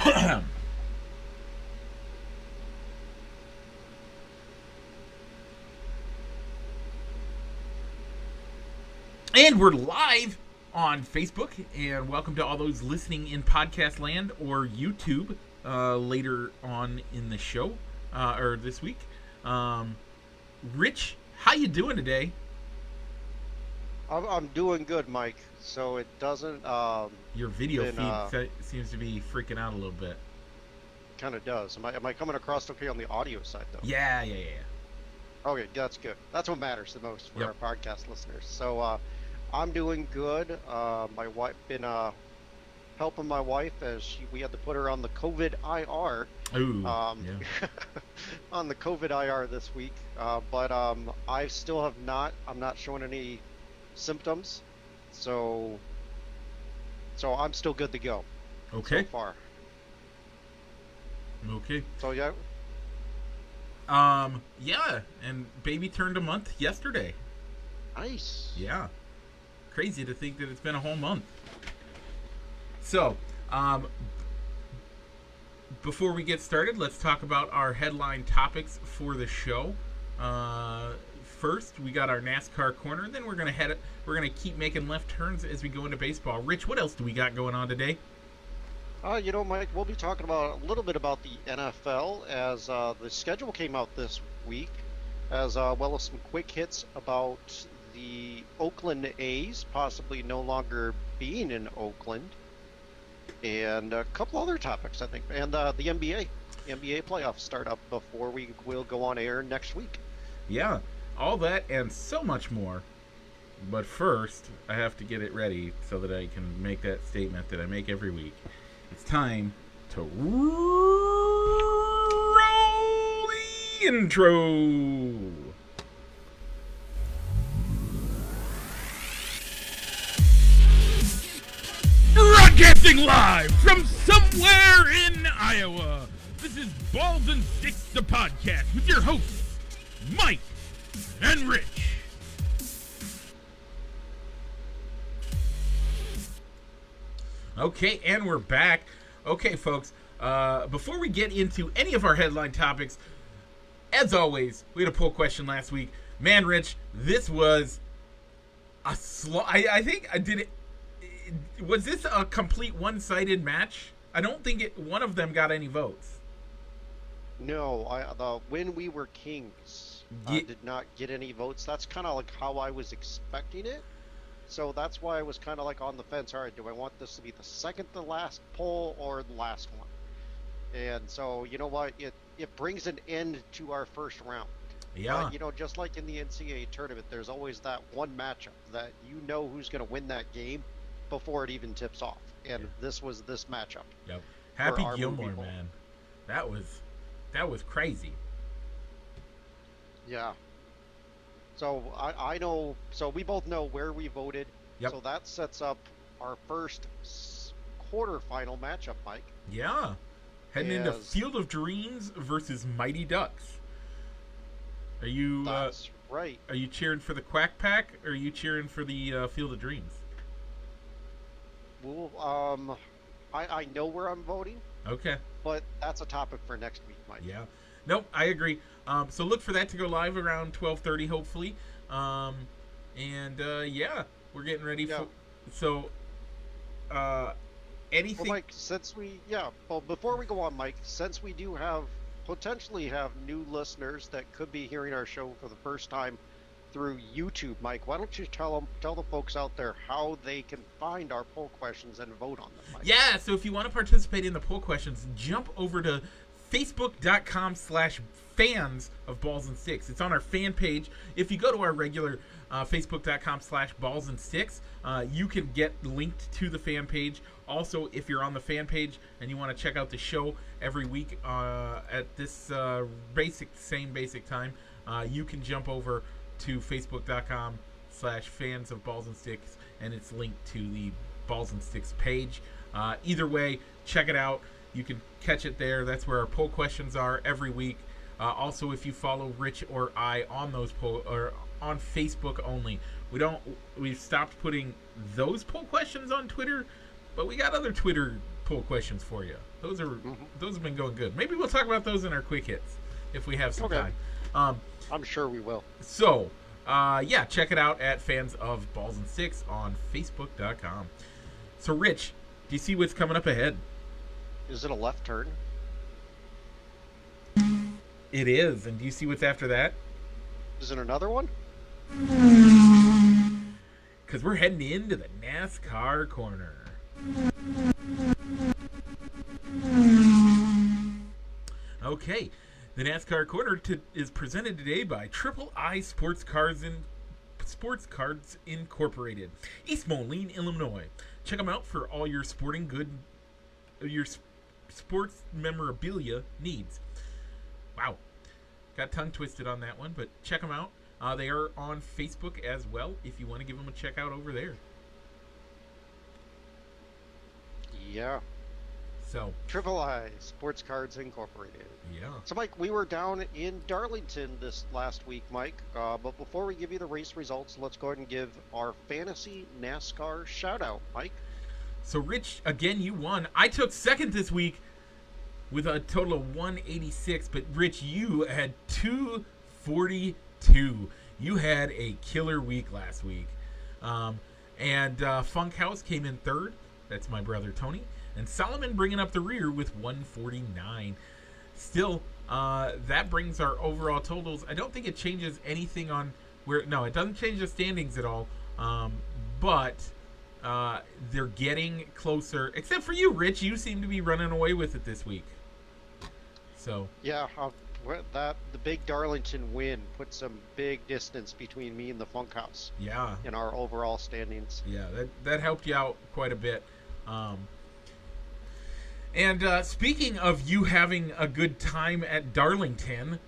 And we're live on Facebook, and welcome to all those listening in podcast land or YouTube later on in the show, or this week. Rich, how you doing today? I'm doing good, Mike. So it doesn't. Your video feed seems to be freaking out a little bit. Kind of does. Am I coming across okay on the audio side though? Yeah. Okay, that's good. That's what matters the most for Yep. our podcast listeners. So I'm doing good. My wife been helping my wife as we had to put her on the COVID IR. Ooh, Yeah. On the COVID IR this week. But I still have not. I'm not showing any symptoms. So I'm still good to go. Okay. So far. Okay. So yeah. Yeah, and baby turned a month yesterday. Nice. Yeah. Crazy to think that it's been a whole month. So, before we get started, let's talk about our headline topics for the show. First, we got our NASCAR corner. Then we're gonna keep making left turns as we go into baseball. Rich, what else do we got going on today? Mike, we'll be talking about a little bit about the NFL as the schedule came out this week, as well as some quick hits about the Oakland A's possibly no longer being in Oakland, and a couple other topics, I think, and the NBA playoffs start up before we will go on air next week. Yeah, all that and so much more. But first, I have to get it ready so that I can make that statement that I make every week. It's time to roll the intro. Broadcasting live from somewhere in Iowa. This is Balls and Sticks, the podcast, with your hosts, Mike and Rich. Okay, and we're back. Okay, folks, before we get into any of our headline topics, as always, we had a poll question last week. Man, Rich, this was a I think I did it. Was this a complete one-sided match? I don't think one of them got any votes. No, the When We Were Kings did not get any votes. That's kind of like how I was expecting it. So that's why I was kind of like on the fence. All right, do I want this to be the second to last poll or the last one? And so, you know what? It brings an end to our first round. Yeah. Just like in the NCAA tournament, there's always that one matchup that you know who's going to win that game before it even tips off. And this was this matchup. Yep. Happy Gilmore, man. That was crazy. Yeah. So I know. So we both know where we voted. Yep. So that sets up our first quarterfinal matchup, Mike. Yeah. Heading into Field of Dreams versus Mighty Ducks. Are you? That's right. Are you cheering for the Quack Pack, or are you cheering for the Field of Dreams? Well, I know where I'm voting. Okay. But that's a topic for next week, Mike. Yeah. Nope, I agree. So look for that to go live around 12:30, hopefully. Yeah, we're getting ready for. So, anything? Well, Mike, before we go on, Mike, since we do potentially have new listeners that could be hearing our show for the first time through YouTube, Mike, why don't you tell the folks out there how they can find our poll questions and vote on them, Mike? Yeah, so if you want to participate in the poll questions, jump over to facebook.com/fans of Balls and Sticks. It's on our fan page. If you go to our regular facebook.com/balls and sticks, you can get linked to the fan page. Also, if you're on the fan page and you want to check out the show every week at this same basic time, you can jump over to facebook.com/fans of Balls and Sticks, and it's linked to the Balls and Sticks page. Either way, check it out. You can catch it there. That's where our poll questions are every week. Also, if you follow Rich or I on those on Facebook only, we've stopped putting those poll questions on Twitter, but we got other Twitter poll questions for you. Those Hmm. have been going good. Maybe we'll talk about those in our quick hits if we have some Okay. time. Um, I'm sure we will. so, yeah, check it out at Fans of Balls and Sticks on Facebook.com. So, Rich, do you see what's coming up ahead? Is it a left turn? It is, and do you see what's after that? Is it another one? Because we're heading into the NASCAR corner. Okay, the NASCAR corner is presented today by Triple I Sports Cards Incorporated, East Moline, Illinois. Check them out for all your sports memorabilia needs. Wow, got tongue twisted on that one, but check them out. They are on Facebook as well if you want to give them a check out over there. Yeah. So, Triple I Sports Cards Incorporated. yeah. So, Mike, we were down in Darlington this last week, Mike. But before we give you the race results, let's go ahead and give our fantasy NASCAR shout out, Mike. So, Rich, again, you won. I took second this week with a total of 186, but Rich, you had 242. You had a killer week last week. And Funkhouse came in third. That's my brother Tony. And Solomon bringing up the rear with 149. Still, that brings our overall totals. I don't think it changes anything on where. No, it doesn't change the standings at all. But they're getting closer. Except for you, Rich. You seem to be running away with it this week. So Yeah, the big Darlington win put some big distance between me and the Funkhouse yeah, in our overall standings. yeah, that helped you out quite a bit. And speaking of you having a good time at Darlington,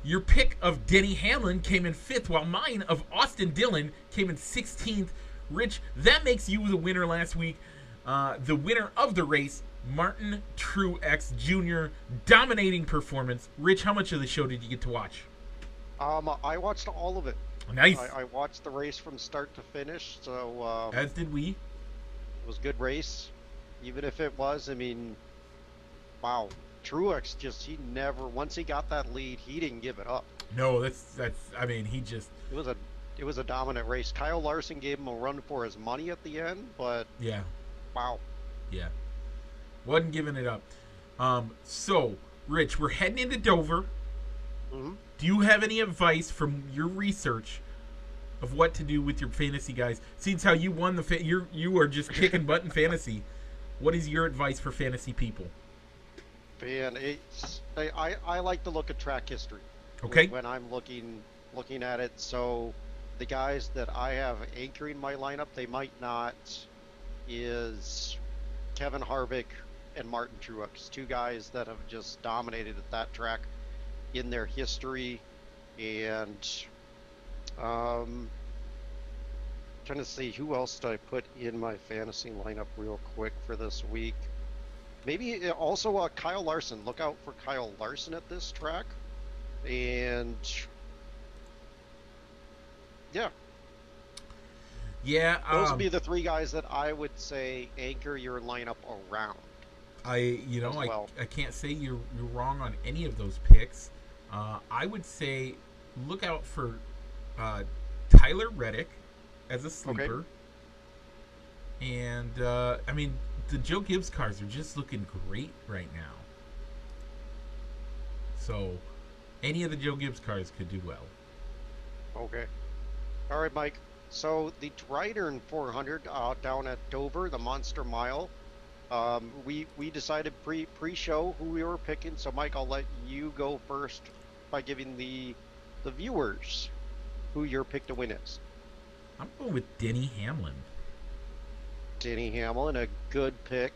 your pick of Denny Hamlin came in 5th, while mine of Austin Dillon came in 16th. Rich, that makes you the winner last week. The winner of the race, Martin Truex Jr., dominating performance. Rich, how much of the show did you get to watch? I watched all of it. Nice. I watched the race from start to finish, so As did we. it was a good race. Even if it was, I mean, wow. Truex he never, once he got that lead, he didn't give it up. No, that's. I mean, he just. It was a dominant race. Kyle Larson gave him a run for his money at the end, but Yeah. wow. Yeah. Wasn't giving it up. So, Rich, we're heading into Dover. Hmm. Do you have any advice from your research of what to do with your fantasy guys? Seems how you won you are just kicking butt in fantasy. What is your advice for fantasy people? And I like to look at track history. Okay. When I'm looking at it. So the guys that I have anchoring my lineup, they might not, is Kevin Harvick and Martin Truex, two guys that have just dominated at that track in their history. And trying to see who else did I put in my fantasy lineup real quick for this week. Maybe also Kyle Larson. Look out for Kyle Larson at this track. And yeah, Yeah. those would be the three guys that I would say anchor your lineup around. I as well. I can't say you're wrong on any of those picks. I would say look out for Tyler Reddick as a sleeper. And I mean, the Joe Gibbs cars are just looking great right now. So any of the Joe Gibbs cars could do well. Okay. All right, Mike. So the Dryden 400 down at Dover, the Monster Mile. We decided pre-show who we were picking. So Mike, I'll let you go first by giving the viewers who your pick to win is. I'm going with Denny Hamlin. Denny Hamlin, a good pick.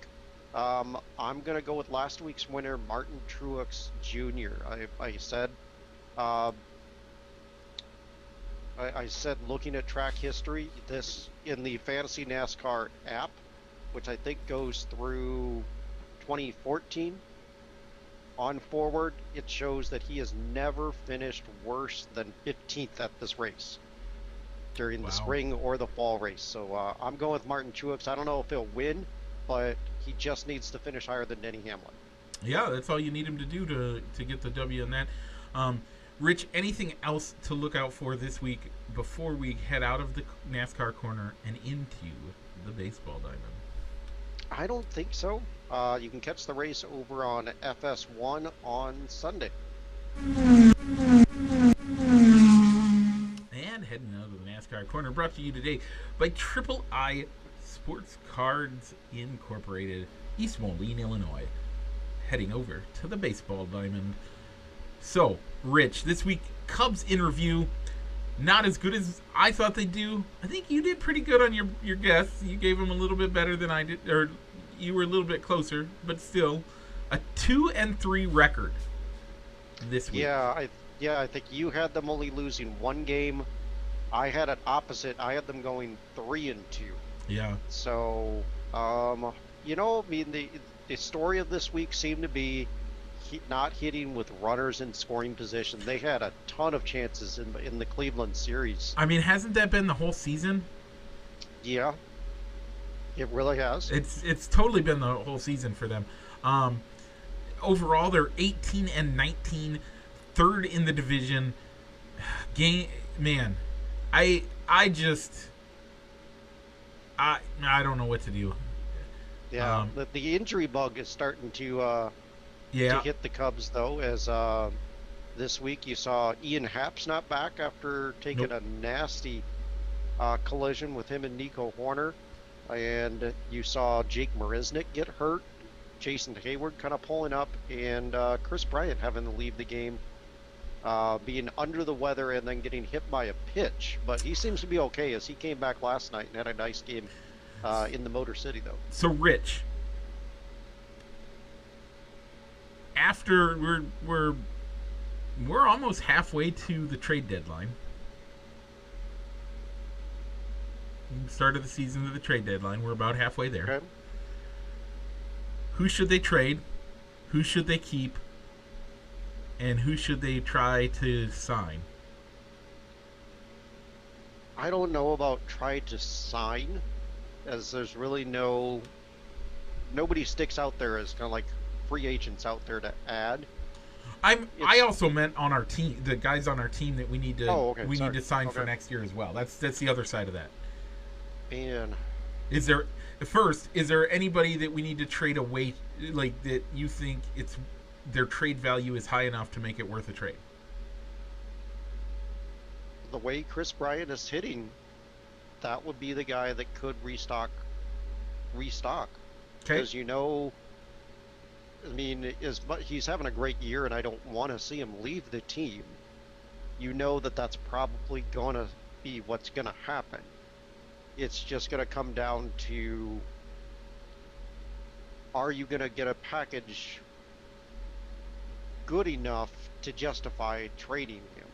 I'm gonna go with last week's winner, Martin Truex Jr. I said looking at track history, this in the Fantasy NASCAR app, which I think goes through 2014 on forward, it shows that he has never finished worse than 15th at this race during the Wow. spring or the fall race. So I'm going with Martin Truex. I don't know if he'll win, but He just needs to finish higher than Denny Hamlin. Yeah, that's all you need him to do to get the W in that. Um, Rich, anything else to look out for this week before we head out of the NASCAR corner and into the baseball diamond? I don't think so. You can catch the race over on FS1 on Sunday. And heading out of the NASCAR corner, brought to you today by Triple I Sports Cards Incorporated, East Moline, Illinois. Heading over to the baseball diamond. So, Rich, this week, Cubs in review. Not as good as I thought they'd do. I think you did pretty good on your guess. You gave them a little bit better than I did, or you were a little bit closer, but still, a 2-3 record this week. I think you had them only losing one game. I had it opposite. I had them going 3-2. Yeah. So, the story of this week seemed to be not hitting with runners in scoring position. They had a ton of chances in the Cleveland series. I mean, hasn't that been the whole season? Yeah, it really has. It's totally been the whole season for them. Overall, they're 18-19, third in the division. Man, I don't know what to do. Yeah, the injury bug is starting to hit the Cubs, though, as this week you saw Ian Happ's not back after taking a nasty collision with him and Nico Horner, and you saw Jake Marisnick get hurt, Jason Hayward kind of pulling up, and Chris Bryant having to leave the game, being under the weather and then getting hit by a pitch. But he seems to be okay, as he came back last night and had a nice game in the Motor City, though. So, Rich, after we're almost halfway to the trade deadline. Start of the season to the trade deadline. We're about halfway there. Okay. Who should they trade? Who should they keep? And who should they try to sign? I don't know about try to sign, as there's really nobody sticks out there as kind of like free agents out there to add. I also meant on our team, the guys on our team that we need to need to sign for Okay. next year as well. That's the other side of that. Man, Is there anybody that we need to trade away, like that you think their trade value is high enough to make it worth a trade? the way Chris Bryant is hitting, that would be the guy that could restock. Okay. Because he's having a great year, and I don't want to see him leave the team. You know that's probably going to be what's going to happen. It's just going to come down to, are you going to get a package good enough to justify trading him?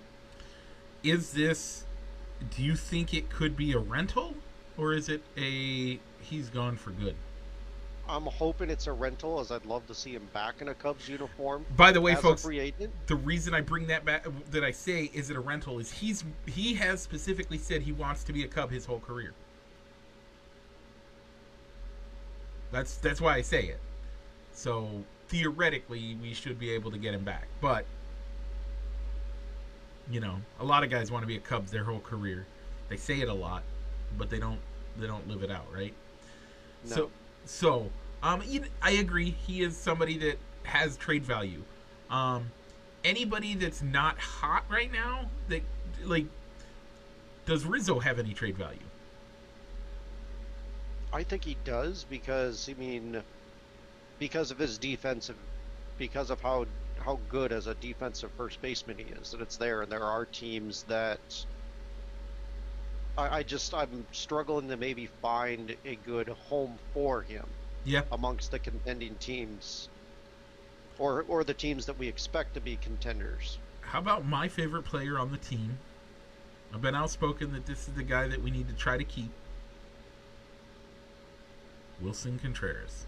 Do you think it could be a rental, or is it he's gone for good? I'm hoping it's a rental, as I'd love to see him back in a Cubs uniform. By the way, as folks, a free agent. The reason I bring that back, that I say is it a rental, is he has specifically said he wants to be a Cub his whole career. That's why I say it. So theoretically, we should be able to get him back, but a lot of guys want to be a Cubs their whole career. They say it a lot, but they don't live it out, right? No. So, I agree. He is somebody that has trade value. Anybody that's not hot right now, does Rizzo have any trade value? I think he does, because of his defensive, because of how good as a defensive first baseman he is, that it's there, and there are teams that I'm struggling to maybe find a good home for him. Yeah. Amongst the contending teams, or the teams that we expect to be contenders. How about my favorite player on the team? I've been outspoken that this is the guy that we need to try to keep. Wilson Contreras.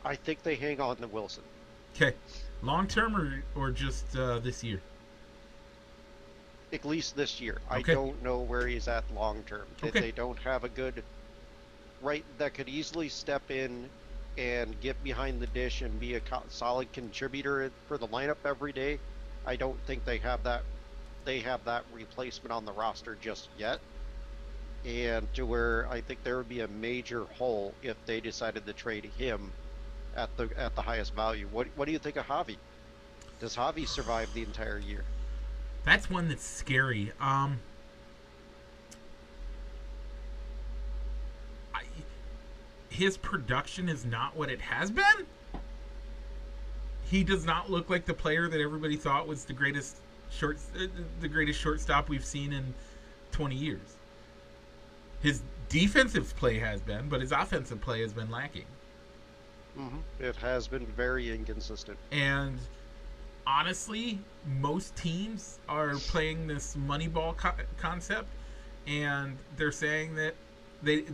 I think they hang on to Wilson. Okay. Long term or just this year? At least this year. Okay. I don't know where he's at long term. If Okay. they don't have a good right that could easily step in and get behind the dish and be a solid contributor for the lineup every day. I don't think they have that replacement on the roster just yet. And to where I think there would be a major hole if they decided to trade him at the highest value. What do you think of Javi? Does Javi survive the entire year? That's one that's scary. I, his production is not what it has been. He does not look like the player that everybody thought was the greatest shortstop we've seen in 20 years. His defensive play has been, but his offensive play has been lacking. It has been very inconsistent. And honestly, most teams are playing this Moneyball concept, and they're saying that they.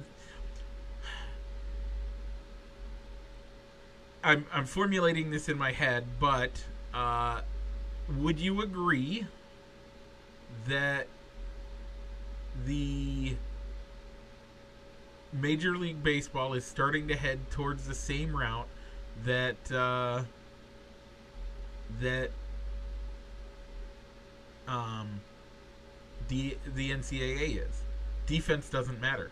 I'm formulating this in my head, but would you agree that the Major League Baseball is starting to head towards the same route that the NCAA is? Defense doesn't matter.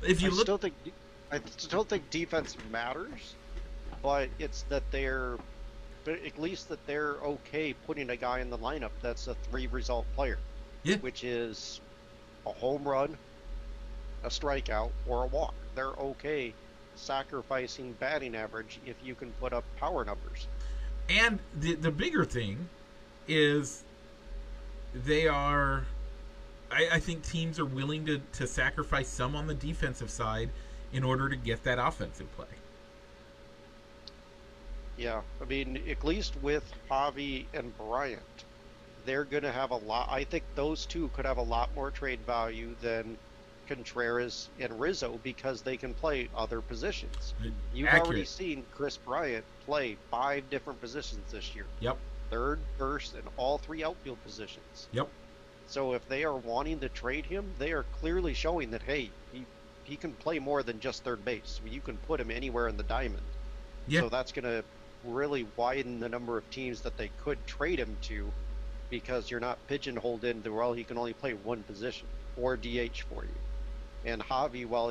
If you I still think defense matters, but it's that but at least that they're okay putting a guy in the lineup that's a 3-result player, yeah, which is a home run, a strikeout, or a walk. They're okay sacrificing batting average if you can put up power numbers. And the bigger thing is they are. I think teams are willing to sacrifice some on the defensive side in order to get that offensive play. Yeah, I mean, at least with Javi and Bryant, they're going to have a lot. I think those two could have a lot more trade value than Contreras and Rizzo because they can play other positions. You've already seen Chris Bryant play 5 different positions this year. Yep. Third, first, and all 3 outfield positions. Yep. So if they are wanting to trade him, they are clearly showing that, hey, he can play more than just third base. I mean, you can put him anywhere in the diamond. Yeah. So that's going to really widen the number of teams that they could trade him to, because you're not pigeonholed into, well, he can only play one position or DH for you. And Javi, while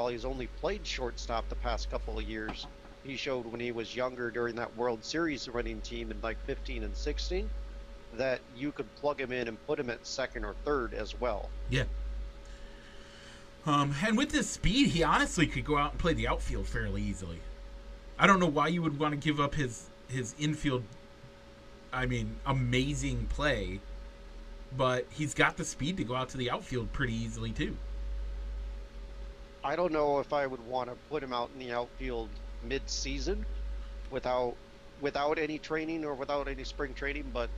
he's only played shortstop the past couple of years, he showed when he was younger during that World Series running team in like 15 and 16 that you could plug him in and put him at second or third as well. Yeah. And with his speed, he honestly could go out and play the outfield fairly easily. I don't know why you would want to give up his infield, amazing play, but he's got the speed to go out to the outfield pretty easily too. I don't know if I would want to put him out in the outfield mid-season without any training or without any spring training, but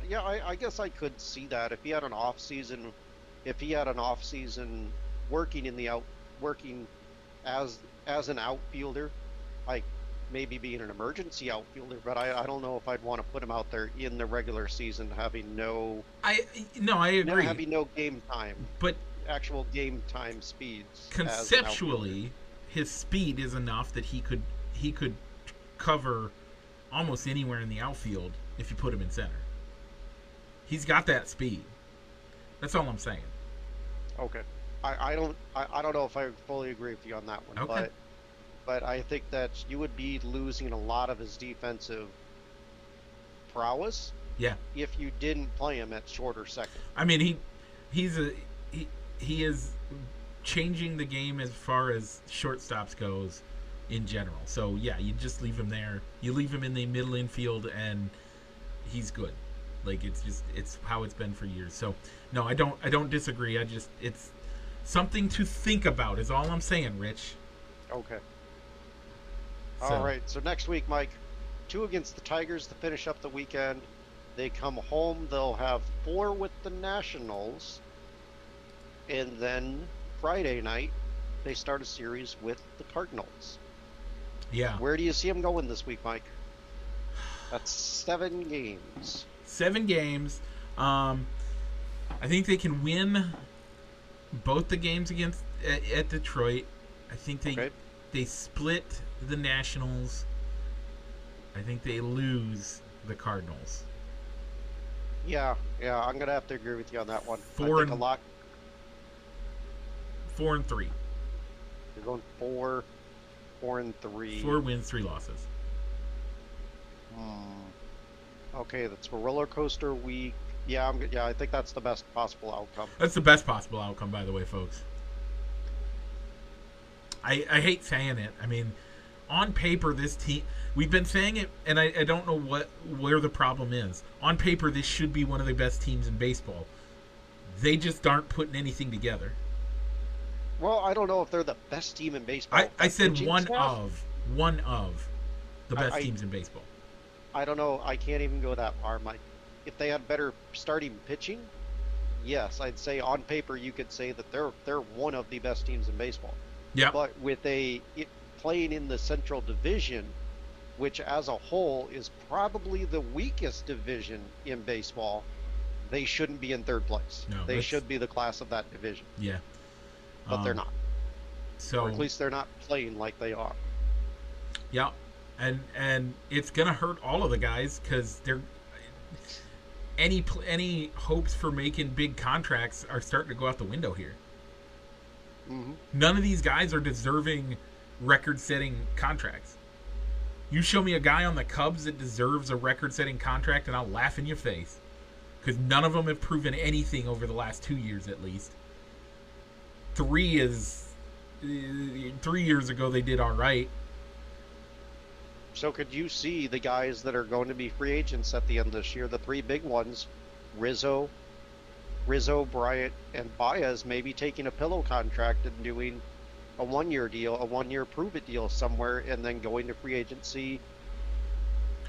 yeah, I guess I could see that if he had an off season, working as an outfielder, like maybe being an emergency outfielder, but I don't know if I'd want to put him out there in the regular season having I agree. Having no game time. But actual game time speeds. Conceptually, his speed is enough that he could cover almost anywhere in the outfield if you put him in center. He's got that speed. That's all I'm saying. Okay. I don't know if I fully agree with you on that one. Okay. But I think that you would be losing a lot of his defensive prowess. Yeah. If you didn't play him at short or second. I mean, he is changing the game as far as shortstops goes in general. So yeah, you just leave him there. You leave him in the middle infield, and he's good. Like it's how it's been for years. So no, I don't disagree. It's something to think about is all I'm saying, Rich. Okay. All right. So next week, Mike, 2 against the Tigers to finish up the weekend. They come home. They'll have 4 with the Nationals, and then Friday night they start a series with the Cardinals. Yeah. Where do you see them going this week, Mike? That's 7 games. 7 games. I think they can win both the games against at Detroit. I think Okay. they split the Nationals. I think they lose the Cardinals. Yeah, I'm gonna have to agree with you on that one. I Four think a and lot. 4-3. You're going 4-3. 4 wins, 3 losses. Hmm. Okay, that's a roller coaster week. Yeah, I think that's the best possible outcome. That's the best possible outcome, by the way, folks. I hate saying it. I mean, on paper, this team. We've been saying it, and I don't know where the problem is. On paper, this should be one of the best teams in baseball. They just aren't putting anything together. Well, I don't know if they're the best team in baseball. I That said pitching one staff? of the best I teams in baseball. I don't know. I can't even go that far, Mike. If they had better starting pitching, yes, I'd say on paper you could say that they're one of the best teams in baseball. Yeah, But with playing in the Central Division, which as a whole is probably the weakest division in baseball, they shouldn't be in third place. No, They should be the class of that division, yeah. but they're not. Or at So least they're not playing like they are. yeah, and it's gonna hurt all of the guys because they're any hopes for making big contracts are starting to go out the window here. Hmm. None of these guys are deserving record-setting contracts. You show me a guy on the Cubs that deserves a record-setting contract, and I'll laugh in your face. Because none of them have proven anything over the last 2 years, at least. 3 years ago they did all right. So could you see the guys that are going to be free agents at the end of this year, the three big ones, Rizzo, Bryant, and Baez, maybe taking a pillow contract and doing a 1-year deal, a 1-year prove-it deal somewhere, and then going to free agency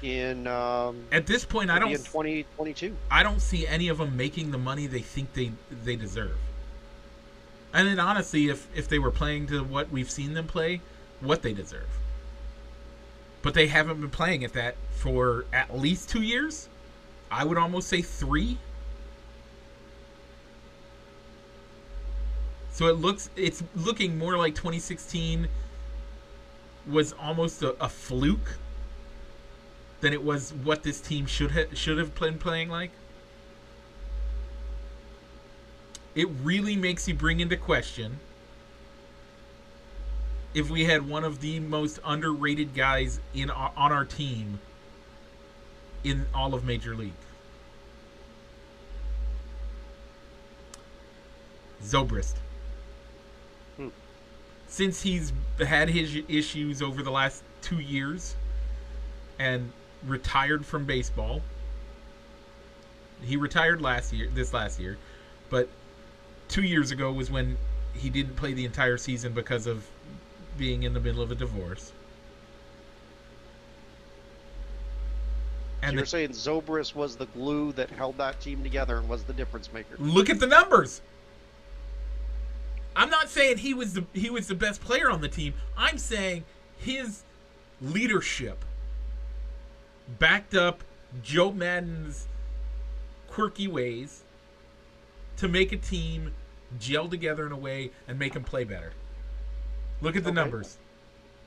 in At this point, maybe in 2022. I don't see any of them making the money they think they deserve. And then honestly, if they were playing to what we've seen them play, what they deserve. But they haven't been playing at that for at least 2 years. I would almost say 3. So it's looking more like 2016 was almost a fluke than it was what this team should have been playing like. It really makes you bring into question if we had one of the most underrated guys on our team in all of Major League. Zobrist. Since he's had his issues over the last 2 years and retired from baseball, he retired this last year, but 2 years ago was when he didn't play the entire season because of being in the middle of a divorce. So And you're saying Zobrist was the glue that held that team together and was the difference maker. look at the numbers. I'm not saying he was the best player on the team. I'm saying his leadership backed up Joe Madden's quirky ways to make a team gel together in a way and make them play better. Look at the numbers.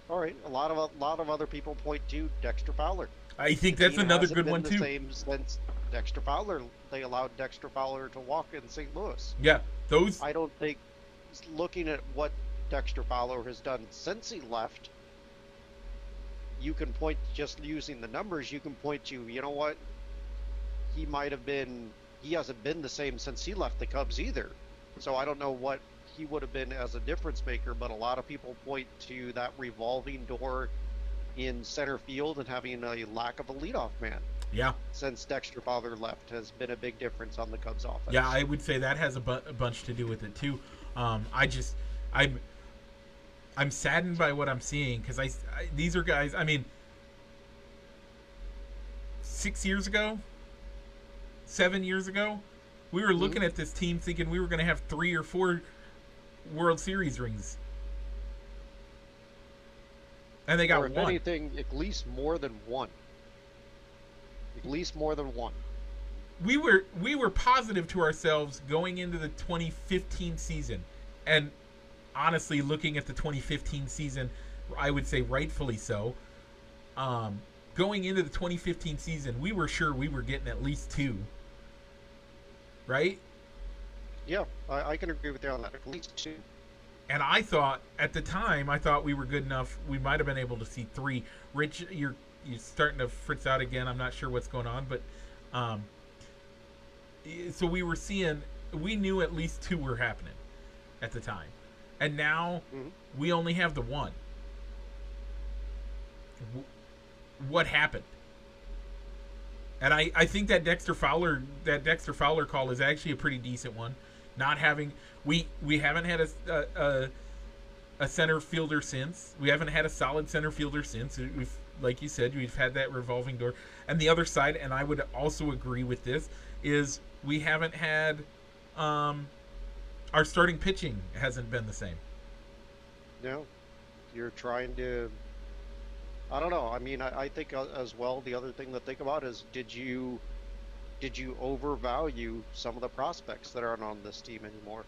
All right, a lot of other people point to Dexter Fowler. I think The that's team another hasn't good been one the too. Same since Dexter Fowler. They allowed Dexter Fowler to walk in St. Louis. Yeah, those. I don't think, looking at what Dexter Fowler has done since he left, you can point, just using the numbers, you can point to, you know what, he hasn't been the same since he left the Cubs either. So I don't know what he would have been as a difference maker, but a lot of people point to that revolving door in center field and having a lack of a leadoff man Yeah, since Dexter Fowler left has been a big difference on the Cubs offense. yeah, I would say that has a bunch to do with it too. I'm saddened by what I'm seeing because these are guys. I mean, 6 years ago, 7 years ago, we were looking at this team thinking we were going to have 3 or 4 World Series rings, and they got or if one. anything, at least more than one. At least more than one. we were positive to ourselves going into the 2015 season, and honestly, looking at the 2015 season, I would say rightfully so. Going into the 2015 season, we were sure we were getting at least two, right? Yeah, I can agree with you on that. At least two. And I thought at the time, I thought we were good enough. We might have been able to see three. Rich, you're starting to fritz out again. I'm not sure what's going on, but so we were seeing. We knew at least two were happening at the time, and now we only have the one. What happened? And I think that Dexter Fowler call is actually a pretty decent one. Not having we haven't had a center fielder since. We haven't had a solid center fielder since. We've, like you said, we've had that revolving door. And the other side, and I would also agree with this, is we haven't had our starting pitching hasn't been the same. No, you're trying to. I don't know. I mean, I think as well. The other thing to think about is did you overvalue some of the prospects that aren't on this team anymore?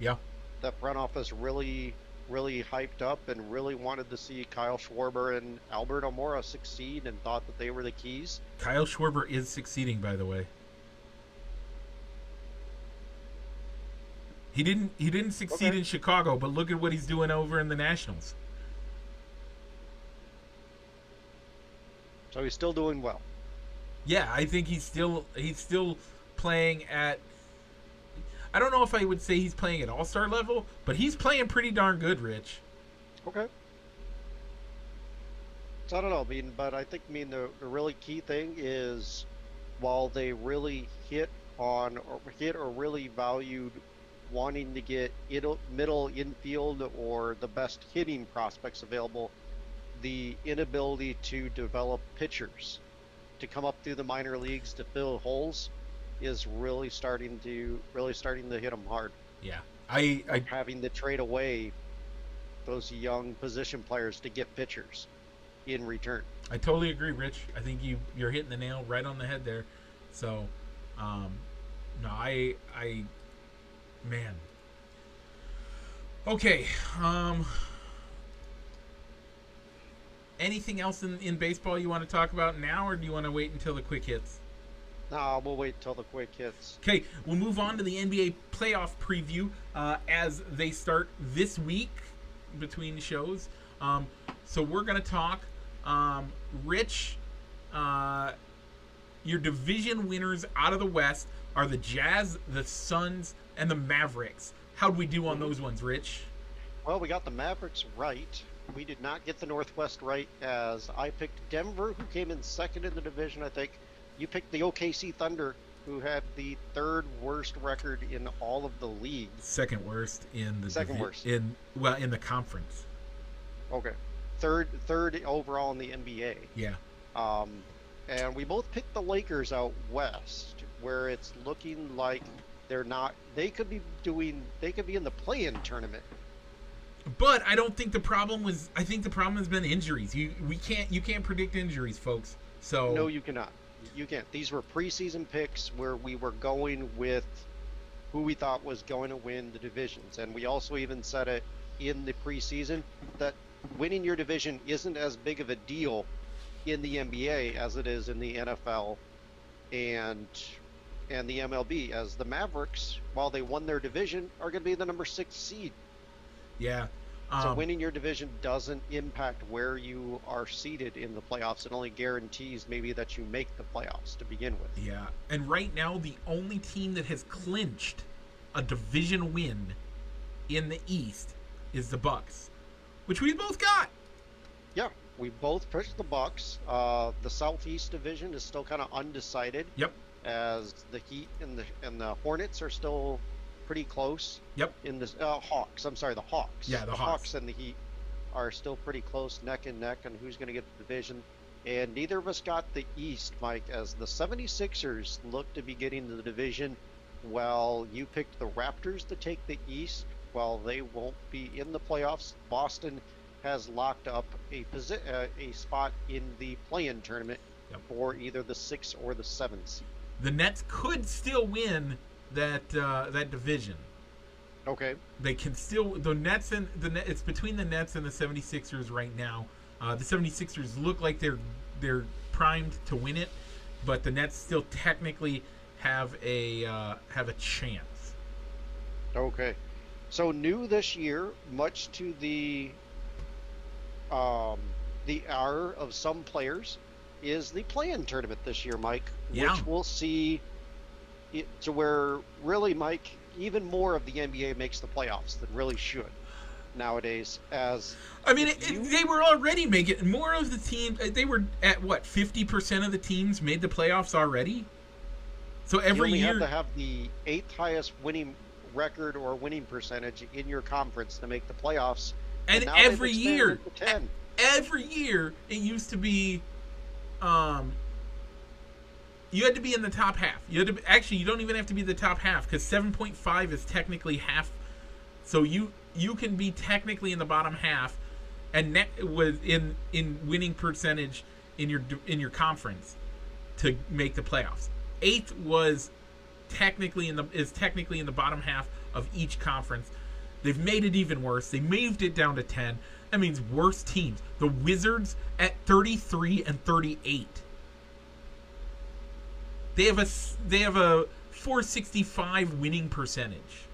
Yeah. That front office really hyped up and really wanted to see Kyle Schwarber and Albert Almora succeed and thought that they were the keys. Kyle Schwarber is succeeding, by the way. He didn't succeed in Chicago, but look at what he's doing over in the Nationals. So he's still doing well. Yeah, I think he's still playing at. I don't know if I would say he's playing at all-star level, but he's playing pretty darn good, Rich. Okay. So I don't know. I mean, but I think the really key thing is while they really hit or really valued wanting to get middle infield or the best hitting prospects available, the inability to develop pitchers to come up through the minor leagues to fill holes is really starting to hit them hard. Yeah, I having to trade away those young position players to get pitchers in return. I totally agree, Rich. I think you're hitting the nail right on the head there. So, no, I man. Okay. Anything else in baseball you want to talk about now, or do you want to wait until the quick hits? No, we'll wait till the quick hits. Okay, we'll move on to the NBA playoff preview as they start this week between shows. So we're going to talk, Rich, your division winners out of the West are the Jazz, the Suns, and the Mavericks. How'd we do on those ones, Rich? Well, we got the Mavericks right. We did not get the Northwest right, as I picked Denver, who came in second in the division, I think. You picked the OKC Thunder, who had the third worst record in all of the league. Second worst in the worst in the conference. Okay, third overall in the NBA. Yeah. And we both picked the Lakers out west, where it's looking like they're not. They could be in the play-in tournament. But I don't think the problem was. I think the problem has been injuries. You can't predict injuries, folks. So no, you cannot. You can't. These were preseason picks where we were going with who we thought was going to win the divisions, and we also even said it in the preseason that winning your division isn't as big of a deal in the NBA as it is in the NFL and the MLB. As the Mavericks, while they won their division, are going to be the number 6 seed. Yeah. So winning your division doesn't impact where you are seated in the playoffs. It only guarantees maybe that you make the playoffs to begin with. Yeah. And right now, the only team that has clinched a division win in the East is the Bucks, which we both got. Yeah, we both picked the Bucks. The Southeast division is still kind of undecided. Yep. As the Heat and the Hornets are still pretty close. Yep. In the Hawks. I'm sorry, the Hawks. Yeah, the Hawks and the Heat are still pretty close, neck and neck, on who's going to get the division. And neither of us got the East, Mike, as the 76ers look to be getting the division, while you picked the Raptors to take the East. While they won't be in the playoffs, Boston has locked up a spot in the play-in tournament for either the 6th or the 7th seed. The Nets could still win that division. Okay. They can still the Nets and it's between the Nets and the 76ers right now. The 76ers look like they're primed to win it, but the Nets still technically have a chance. Okay. So new this year, much to um, the ire of some players, is the play-in tournament this year, Mike, Yeah. which we'll see it to where really, Mike, even more of the NBA makes the playoffs than really should nowadays. As I mean, if you they were already making more of the teams. They were at what 50% of the teams made the playoffs already. So you every only have year, to have the eighth highest winning record or winning percentage in your conference to make the playoffs, and and now they've every expanded year, it to 10. every year it used to be, um, you had to be in the top half. You had to actually you don't even have to be the top half because 7.5 is technically half. So you can be technically in the bottom half, and with in winning percentage in your conference to make the playoffs. Eighth was technically in the bottom half of each conference. They've made it even worse. They moved it down to 10. That means worse teams. The Wizards at 33 and 38. They have a 465 winning percentage.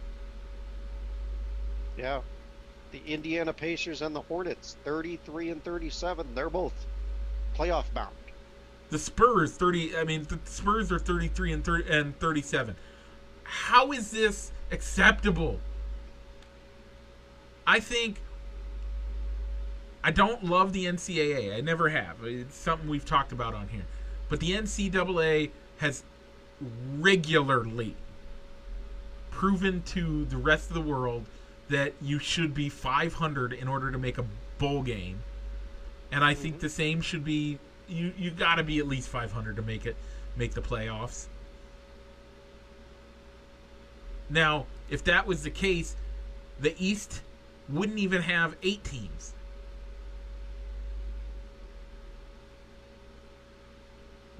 Yeah. The Indiana Pacers and the Hornets, 33 and 37. They're both playoff bound. The Spurs the Spurs are 33 and 37. How is this acceptable? I think I don't love the NCAA. I never have. It's something we've talked about on here. But the NCAA has regularly proven to the rest of the world that you should be 500 in order to make a bowl game. And I think the same should be you got to be at least 500 to make the playoffs. Now, if that was the case, the East wouldn't even have 8 teams.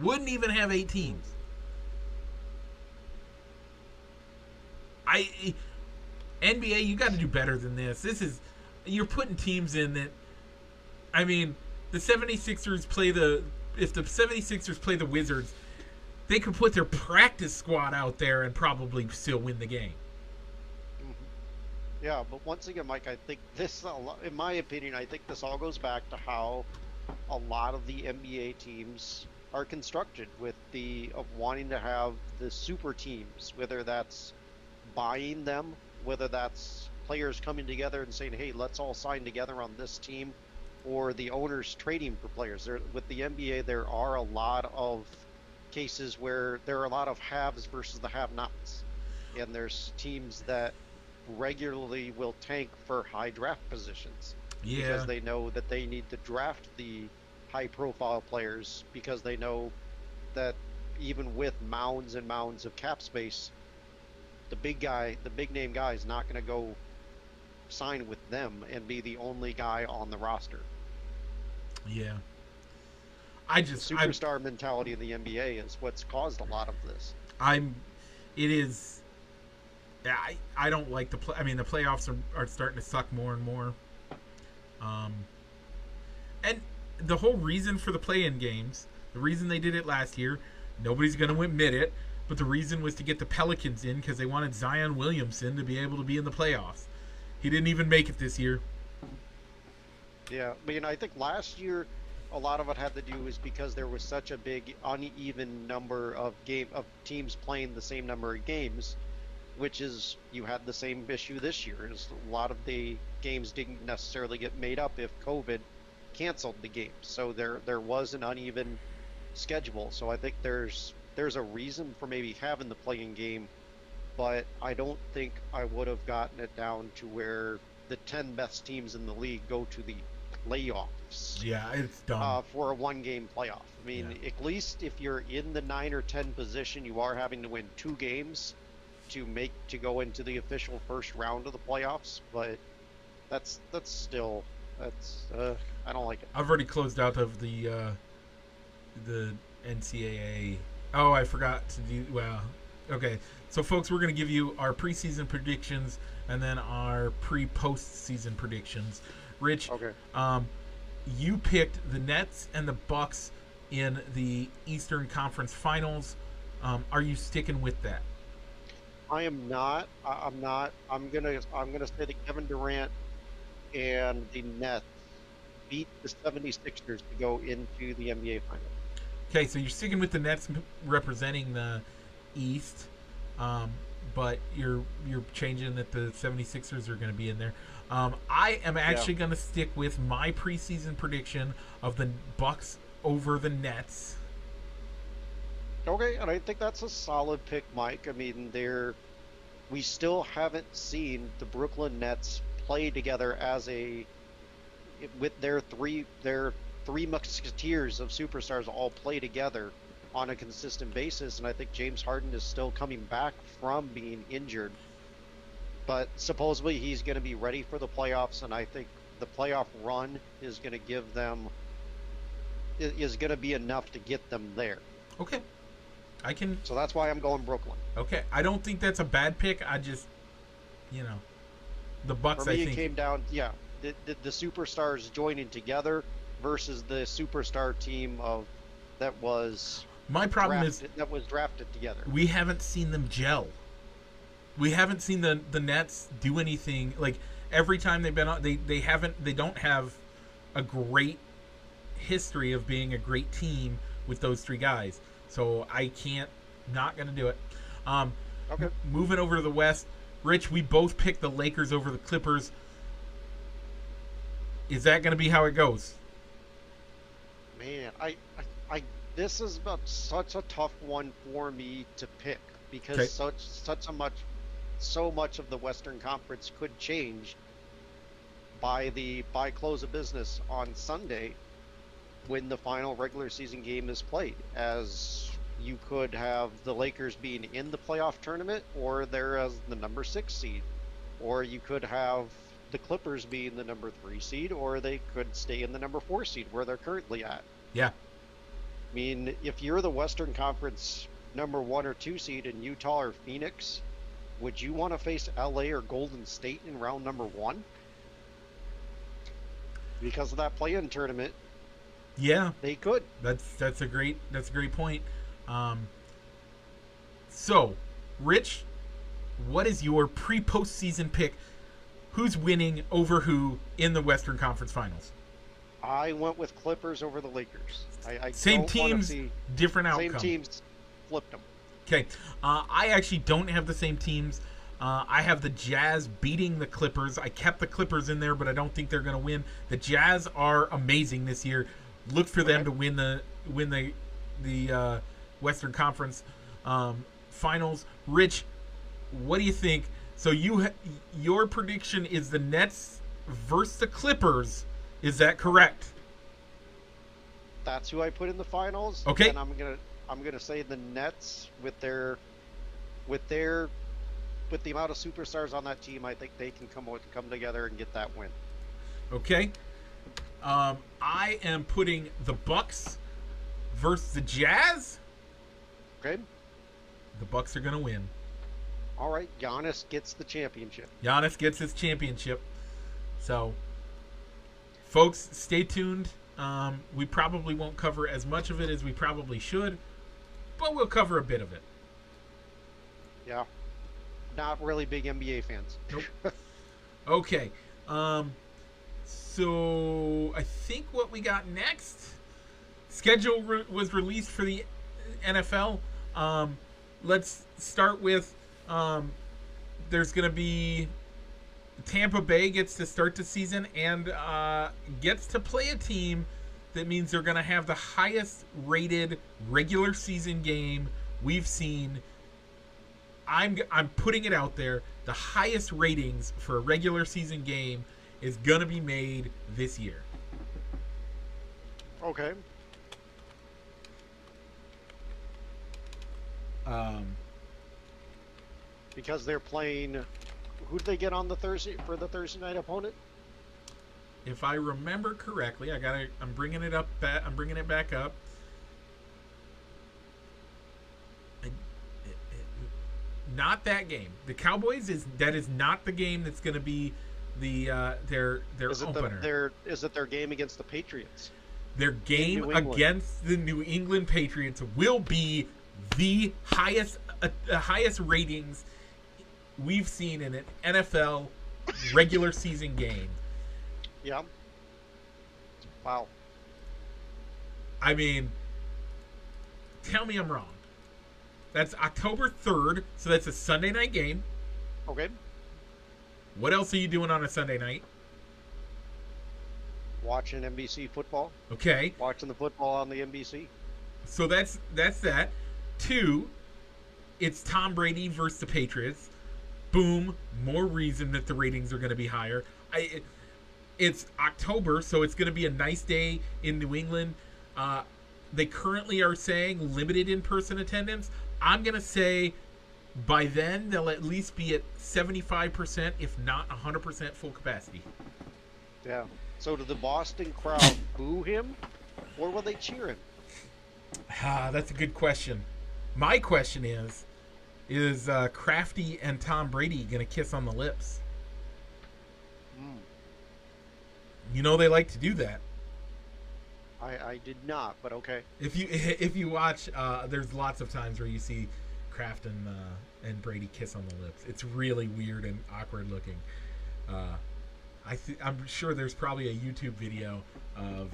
Wouldn't even have 8 teams. NBA, you got to do better than this. You're putting teams in that. I mean, the 76ers if the 76ers play the Wizards, they could put their practice squad out there and probably still win the game. Yeah, but once again, Mike, I think in my opinion, I think this all goes back to how a lot of the NBA teams are constructed of wanting to have the super teams, whether that's buying them, whether that's players coming together and saying, hey, let's all sign together on this team, or the owners trading for players. With the NBA, there are a lot of cases where there are a lot of haves versus the have-nots. And there's teams that regularly will tank for high draft positions. Yeah. Because they know that they need to draft the high-profile players, because they know that even with mounds and mounds of cap space, the big name guy is not going to go sign with them and be the only guy on the roster. Yeah. Superstar mentality in the NBA is what's caused a lot of this. It is. Yeah, I don't like the play. I mean, the playoffs are starting to suck more and more. And the whole reason for the play-in games, the reason they did it last year, nobody's going to admit it, but the reason was to get the Pelicans in because they wanted Zion Williamson to be able to be in the playoffs. He didn't even make it this year. Yeah, I mean, I think last year a lot of it had to do is because there was such a big uneven number of teams playing the same number of games, which is you had the same issue this year. Is a lot of the games didn't necessarily get made up if COVID canceled the games, so there was an uneven schedule. So I think there's a reason for maybe having the play-in game, but I don't think I would have gotten it down to where the 10 best teams in the league go to the playoffs. Yeah, it's dumb. For a one-game playoff. I mean, Yeah. At least if you're in the 9 or 10 position, you are having to win 2 games to go into the official first round of the playoffs. But that's still I don't like it. I've already closed out of the NCAA Oh, I forgot to do. Well, okay. So, folks, we're going to give you our preseason predictions and then our pre-postseason predictions. Rich, Okay. you picked the Nets and the Bucks in the Eastern Conference Finals. Are you sticking with that? I am not. I'm not. I'm gonna say that Kevin Durant and the Nets beat the 76ers to go into the NBA Finals. Okay, so you're sticking with the Nets representing the East, um, but you're changing that the 76ers are going to be in there. I am Yeah. actually going to stick with my preseason prediction of the Bucks over the Nets. Okay, and I think that's a solid pick, Mike. I mean, we still haven't seen the Brooklyn Nets play together as a with their three musketeers of superstars all play together on a consistent basis, and I think James Harden is still coming back from being injured. But supposedly he's going to be ready for the playoffs, and I think the playoff run is going to is going to be enough to get them there. Okay, I can. So that's why I'm going Brooklyn. Okay, I don't think that's a bad pick. I just, you know, the Bucks. For I me, it think. came down, yeah, the superstars joining together versus the superstar team of that was My problem is drafted together. we haven't seen them gel. We haven't seen the Nets do anything like every time they've been on. They don't have a great history of being a great team with those three guys. So I can't, not gonna do it. Okay. Moving over to the West, Rich, we both picked the Lakers over the Clippers. Is that gonna be how it goes? Man, this is about such a tough one for me to pick because Okay. so much of the Western Conference could change by close of business on Sunday when the final regular season game is played, as you could have the Lakers being in the playoff tournament or they're as the number 6 seed, or you could have the Clippers being the number 3 seed, or they could stay in the number 4 seed where they're currently at. Yeah. I mean, if you're the Western Conference number 1 or 2 seed in Utah or Phoenix, would you want to face LA or Golden State in round number 1? Because of that play-in tournament, Yeah. they could. That's a great point. So, Rich, what is your pre-postseason pick? Who's winning over who in the Western Conference Finals? I went with Clippers over the Lakers. I Same don't want to teams, see different outcome. same teams flipped them. Okay, I actually don't have the same teams. I have the Jazz beating the Clippers. I kept the Clippers in there, but I don't think they're going to win. The Jazz are amazing this year. Look for them to win the Western Conference Finals. Rich, what do you think? So your prediction is the Nets versus the Clippers. Is that correct? That's who I put in the finals. Okay. And I'm gonna say the Nets with the amount of superstars on that team, I think they can come together and get that win. Okay. I am putting the Bucks versus the Jazz. Okay. The Bucks are going to win. All right. Giannis gets the championship. Giannis gets his championship. So, folks, stay tuned. We probably won't cover as much of it as we probably should, but we'll cover a bit of it. Yeah. Not really big NBA fans. Nope. Okay. So I think what we got next, schedule was released for the NFL. Let's start with there's going to be Tampa Bay gets to start the season and gets to play a team that means they're going to have the highest rated regular season game we've seen. I'm putting it out there. The highest ratings for a regular season game is going to be made this year. Okay. Because they're playing. Who did they get on the Thursday night opponent? If I remember correctly, I'm bringing it up. I'm bringing it back up. not that game. The Cowboys that is not the game that's going to be the their opener. Is it their game against the Patriots? Their game against the New England Patriots will be the highest ratings we've seen in an NFL regular season game. Yeah. Wow. I mean, tell me I'm wrong. That's October 3rd, so that's a Sunday night game. Okay. What else are you doing on a Sunday night? Watching NBC football. Okay. Watching the football on the NBC. So that's that. 2, it's Tom Brady versus the Patriots. Boom, more reason that the ratings are going to be higher. It's October, so it's going to be a nice day in New England. They currently are saying limited in-person attendance. I'm going to say by then they'll at least be at 75%, if not 100% full capacity. Yeah. So did the Boston crowd boo him, or will they cheer him? That's a good question. My question is Crafty and Tom Brady going to kiss on the lips? You know they like to do that. I did not, but okay. If you watch, there's lots of times where you see Kraft and Brady kiss on the lips. It's really weird and awkward looking. I'm sure there's probably a YouTube video of.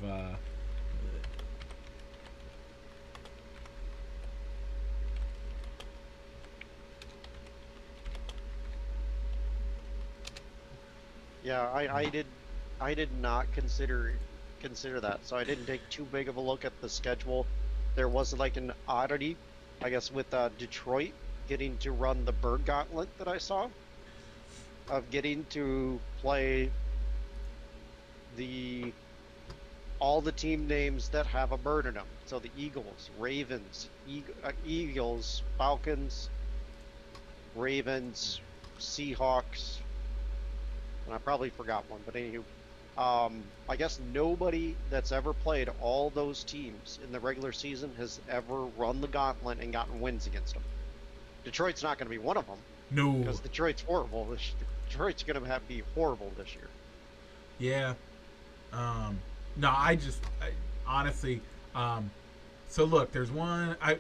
Yeah, I did not consider that, so I didn't take too big of a look at the schedule. There was like an oddity, I guess, with Detroit getting to run the Bird Gauntlet that I saw, of getting to play all the team names that have a bird in them. So the Eagles, Ravens, Eagles, Falcons, Ravens, Seahawks, and I probably forgot one, but anywho, I guess nobody that's ever played all those teams in the regular season has ever run the gauntlet and gotten wins against them. Detroit's not going to be one of them. No. Because Detroit's horrible. Detroit's going to be horrible this year. Yeah. No, I honestly, so look, there's one, I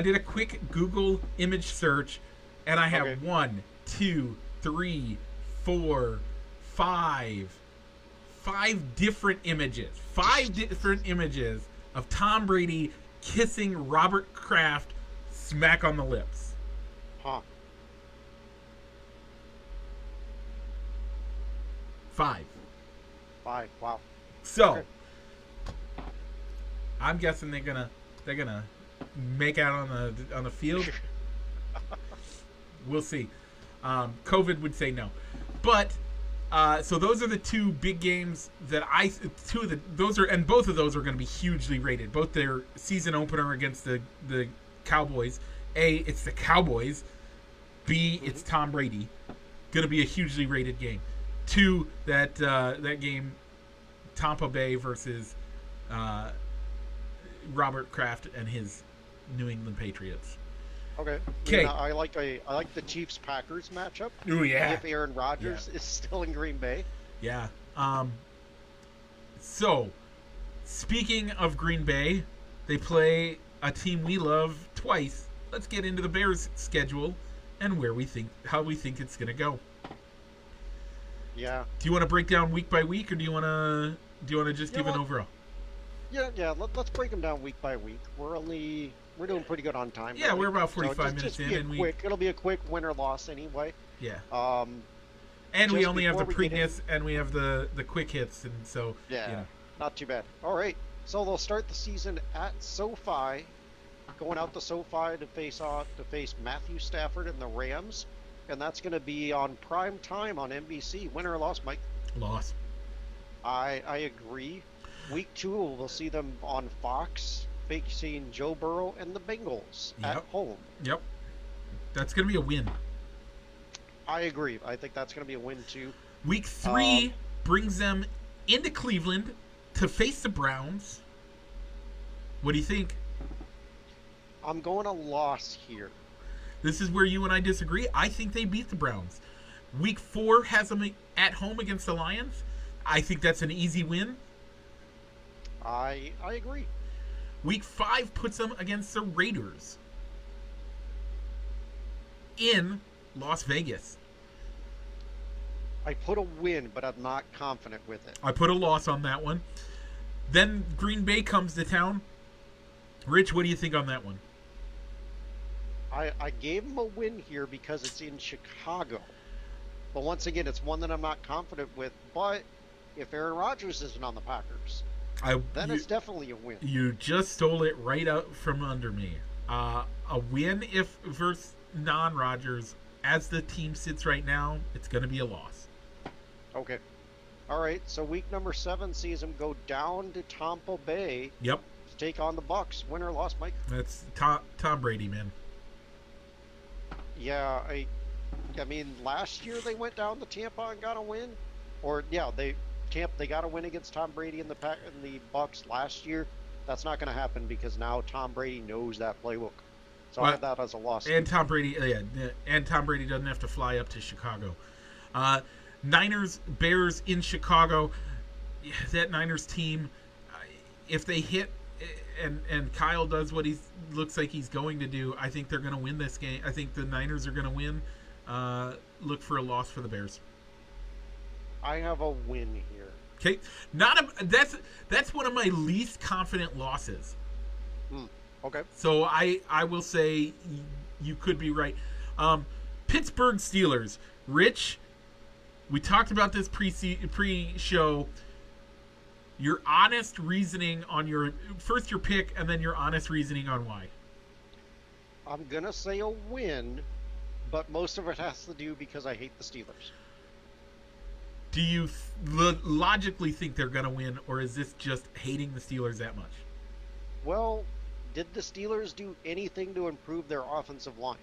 did a quick Google image search, and I have 1, 2, 3, 4, 5 different images. 5 different images of Tom Brady kissing Robert Kraft smack on the lips. Huh. 5. Wow. So, okay. I'm guessing they're gonna make out on the field. We'll see. COVID would say no, but so those are the 2 big games that both of those are going to be hugely rated. Both their season opener against the Cowboys. A, it's the Cowboys. B, it's Tom Brady. Going to be a hugely rated game. 2, that game, Tampa Bay versus Robert Kraft and his New England Patriots. Okay. I like the Chiefs Packers matchup. Oh yeah. If Aaron Rodgers is still in Green Bay. Yeah. So, speaking of Green Bay, they play a team we love twice. Let's get into the Bears' schedule and how we think it's gonna go. Yeah. Do you want to break down week by week, or do you want to just give an overall? Yeah. Let's break them down week by week. We're doing pretty good on time. Yeah, we're about 45 minutes in, and it'll be a quick win or loss anyway. Yeah. And we only have the Preakness, and we have the quick hits, and so not too bad. All right, so they'll start the season at SoFi, going out to SoFi to face Matthew Stafford and the Rams, and that's going to be on prime time on NBC. Win or loss, Mike? Loss. I agree. Week 2, we'll see them on Fox, facing Joe Burrow and the Bengals at home. Yep. That's going to be a win. I agree. I think that's going to be a win, too. Week 3 brings them into Cleveland to face the Browns. What do you think? I'm going a loss here. This is where you and I disagree. I think they beat the Browns. Week 4 has them at home against the Lions. I think that's an easy win. I agree. Week 5 puts them against the Raiders in Las Vegas. I put a win, but I'm not confident with it. I put a loss on that one. Then Green Bay comes to town. Rich, what do you think on that one? I gave them a win here because it's in Chicago. But once again, it's one that I'm not confident with. But if Aaron Rodgers isn't on the Packers, then it's definitely a win. You just stole it right out from under me. A win if versus non-Rodgers. As the team sits right now, it's going to be a loss. Okay. All right. So week number 7 sees them go down to Tampa Bay. Yep. To take on the Bucks. Win or loss, Mike? That's Tom Brady, man. Yeah, I mean, last year they went down to Tampa and got a win, or yeah, they got a win against Tom Brady and the Bucks last year. That's not going to happen because now Tom Brady knows that playbook. So I have that as a loss. And Tom Brady doesn't have to fly up to Chicago. Niners Bears in Chicago. That Niners team, if they hit and Kyle does what he looks like he's going to do, I think they're going to win this game. I think the Niners are going to win. Look for a loss for the Bears. I have a win here. Okay, that's one of my least confident losses. Okay. So I will say you could be right. Pittsburgh Steelers. Rich, we talked about this pre-show. Your honest reasoning on your pick, and then your honest reasoning on why. I'm gonna say a win, but most of it has to do because I hate the Steelers. Do you logically think they're gonna win, or is this just hating the Steelers that much? Well, did the Steelers do anything to improve their offensive line?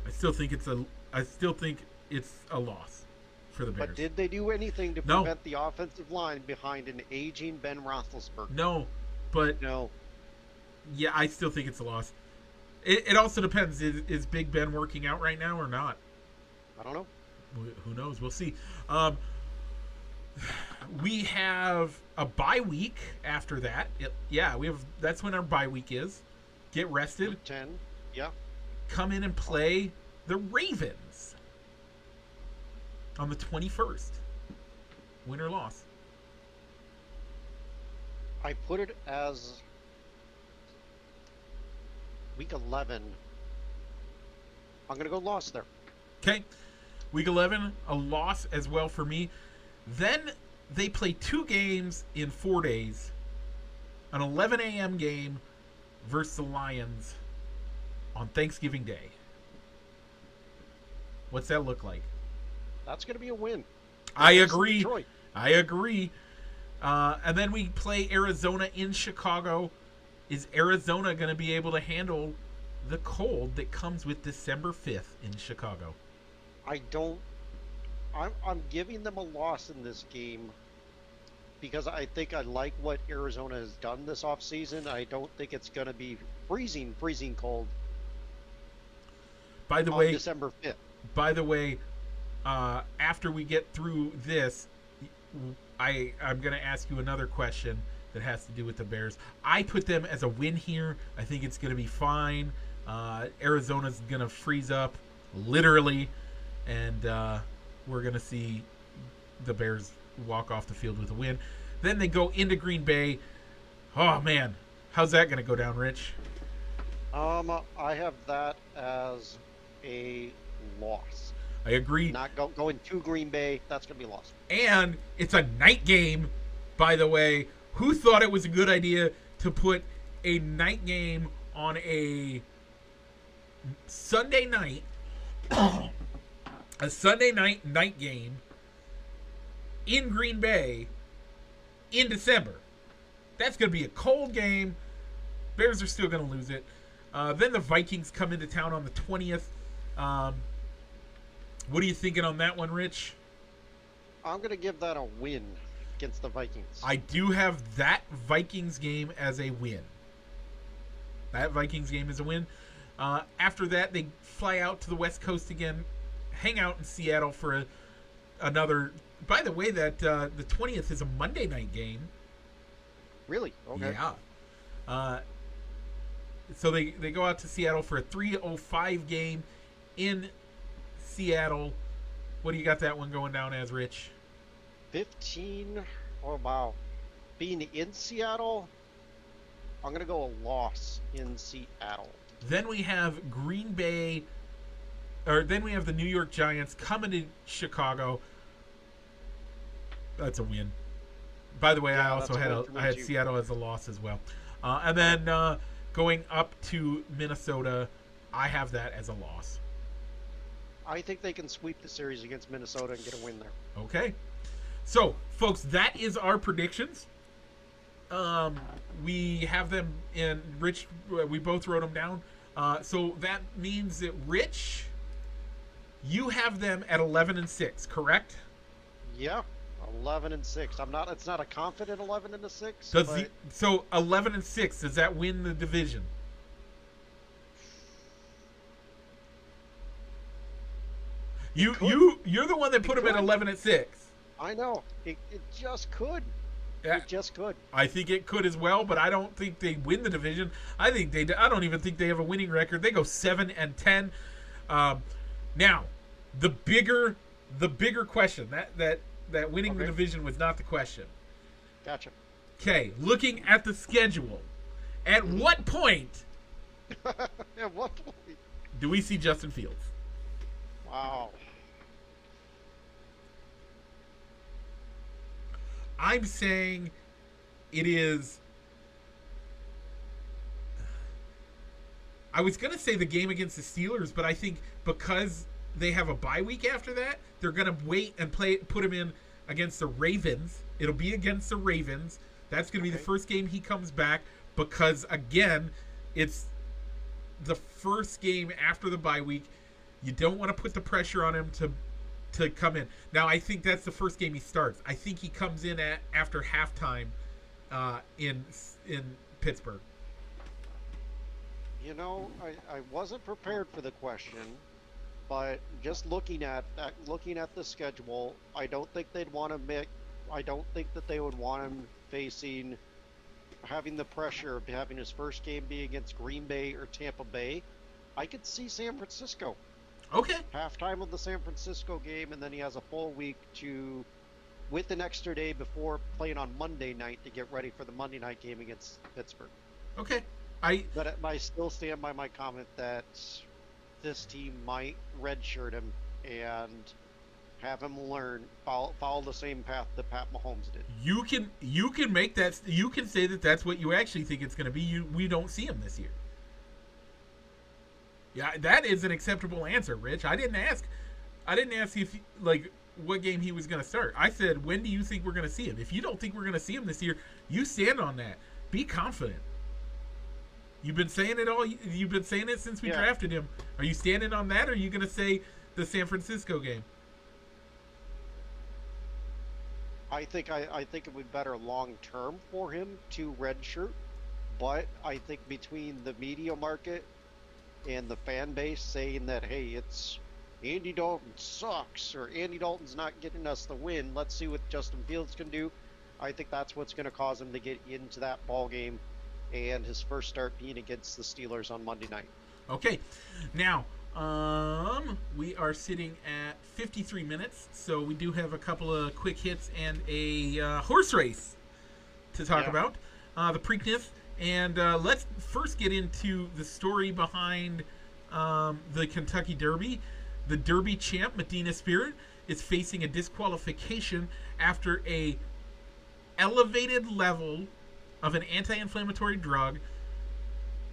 I still think it's a loss for the Bears. But did they do anything to prevent the offensive line behind an aging Ben Roethlisberger? No, but no. Yeah, I still think it's a loss. It also depends. Is Big Ben working out right now or not? I don't know. Who knows? We'll see. We have a bye week after that. That's when our bye week is. Get rested. 10. Yeah. Come in and play the Ravens on the 21st. Win or loss? I put it as week 11. I'm going to go loss there. Okay. Week 11, a loss as well for me. Then they play 2 games in 4 days. An 11 a.m. game versus the Lions on Thanksgiving Day. What's that look like? That's going to be a win. I agree. And then we play Arizona in Chicago. Is Arizona going to be able to handle the cold that comes with December 5th in Chicago? I'm giving them a loss in this game because I think I like what Arizona has done this offseason. I don't think it's going to be freezing cold on December 5th. By the way, after we get through this, I'm going to ask you another question that has to do with the Bears. I put them as a win here. I think it's going to be fine. Arizona's going to freeze up, literally, and we're going to see the Bears walk off the field with a win. Then they go into Green Bay. Oh, man. How's that going to go down, Rich? I have that as a loss. I agree. Not going to Green Bay. That's going to be a loss. And it's a night game, by the way. Who thought it was a good idea to put a night game on a Sunday night? A Sunday night game in Green Bay in December. That's going to be a cold game. Bears are still going to lose it. Then the Vikings come into town on the 20th. What are you thinking on that one, Rich? I'm going to give that a win against the Vikings. I do have that Vikings game as a win. That Vikings game is a win. After that, they fly out to the West Coast again, hang out in Seattle for another. By the way, that the 20th is a Monday night game. Really? Okay. Yeah. So they go out to Seattle for a 3:05 game in Seattle. What do you got that one going down as, Rich? 15. Oh, wow. Being in Seattle, I'm going to go a loss in Seattle. Then we have Green Bay, or then we have the New York Giants coming to Chicago. That's a win. By the way, Yeah, I also had too. Seattle as a loss as well. And then going up to Minnesota, I have that as a loss. I think they can sweep the series against Minnesota and get a win there. Okay. So, folks, that is our predictions. We have them in Rich. We both wrote them down. So that means that Rich, you have them at 11-6, correct? Yeah, 11-6. I'm not. It's not a confident 11-6. Does but so 11-6? Does that win the division? You're the one that put them at 11-6. I know it just could. Yeah. It just could. I think it could as well, but I don't think they win the division. I don't even think they have a winning record. They go 7-10. Now, the bigger question that winning the division was not the question. Gotcha. Okay, looking at the schedule, at what point At what point? do we see Justin Fields? Wow. I'm saying it is. I was going to say the game against the Steelers, but I think because they have a bye week after that, they're going to wait and put him in against the Ravens. It'll be against the Ravens. That's going to be the first game he comes back because, again, it's the first game after the bye week. You don't want to put the pressure on him to come in. Now, I think that's the first game he starts. I think he comes in after halftime in Pittsburgh. You know, I wasn't prepared for the question, but just looking at the schedule, I don't think they'd want to make. I don't think that they would want him having the pressure of having his first game be against Green Bay or Tampa Bay. I could see San Francisco. Okay. Halftime of the San Francisco game, and then he has a full week with an extra day before playing on Monday night to get ready for the Monday night game against Pittsburgh. Okay. But I still stand by my comment that this team might redshirt him and have him follow the same path that Pat Mahomes did. You can make that. You can say that that's what you actually think it's going to be. We don't see him this year. Yeah, that is an acceptable answer, Rich. I didn't ask if what game he was going to start. I said, when do you think we're going to see him? If you don't think we're going to see him this year, you stand on that. Be confident. You've been saying it all. You've been saying it since we drafted him. Are you standing on that, or are you going to say the San Francisco game? I think it would be better long term for him to redshirt, but I think between the media market and the fan base saying that, hey, it's Andy Dalton sucks, or Andy Dalton's not getting us the win, let's see what Justin Fields can do. I think that's what's going to cause him to get into that ball game, and his first start being against the Steelers on Monday night. Okay, now we are sitting at 53 minutes, so we do have a couple of quick hits and a horse race to talk about, the Preakness. And let's first get into the story behind the Kentucky Derby. The Derby champ, Medina Spirit, is facing a disqualification after a elevated level of an anti-inflammatory drug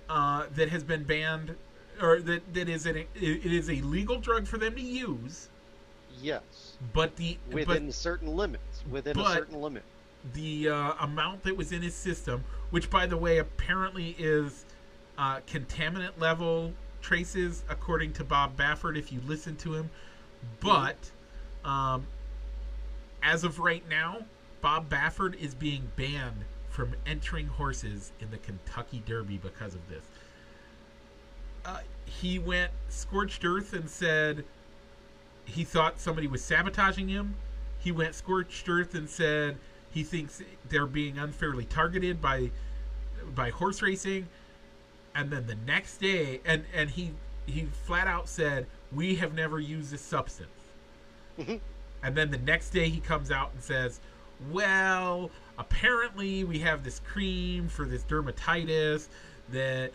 that has been banned, or that it is a legal drug for them to use. Yes. But within certain limits. Within a certain limit. The amount that was in his system, which, by the way, apparently is contaminant level traces, according to Bob Baffert, if you listen to him. But as of right now, Bob Baffert is being banned from entering horses in the Kentucky Derby because of this. He went scorched earth and said he thought somebody was sabotaging him. He went scorched earth and said he thinks they're being unfairly targeted by horse racing. And then the next day, and he flat out said, we have never used this substance. Mm-hmm. And then the next day he comes out and says, well, apparently we have this cream for this dermatitis that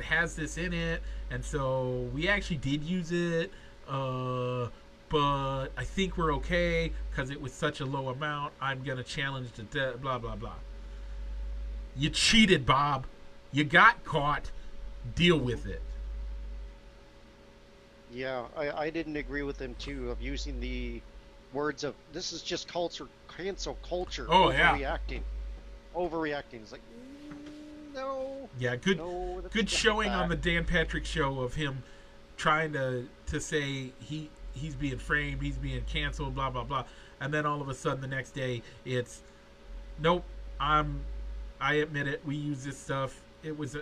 has this in it, and so we actually did use it, but I think we're okay because it was such a low amount. I'm gonna challenge the blah blah blah. You cheated, Bob. You got caught. Deal with it. Yeah, I didn't agree with him too of using the words of this is just culture, cancel culture. Oh, overreacting. Overreacting. It's like, no. Yeah, good showing on the Dan Patrick show of him trying to say he's being framed, he's being canceled, blah blah blah, and then all of a sudden the next day it's nope. I admit it. We use this stuff.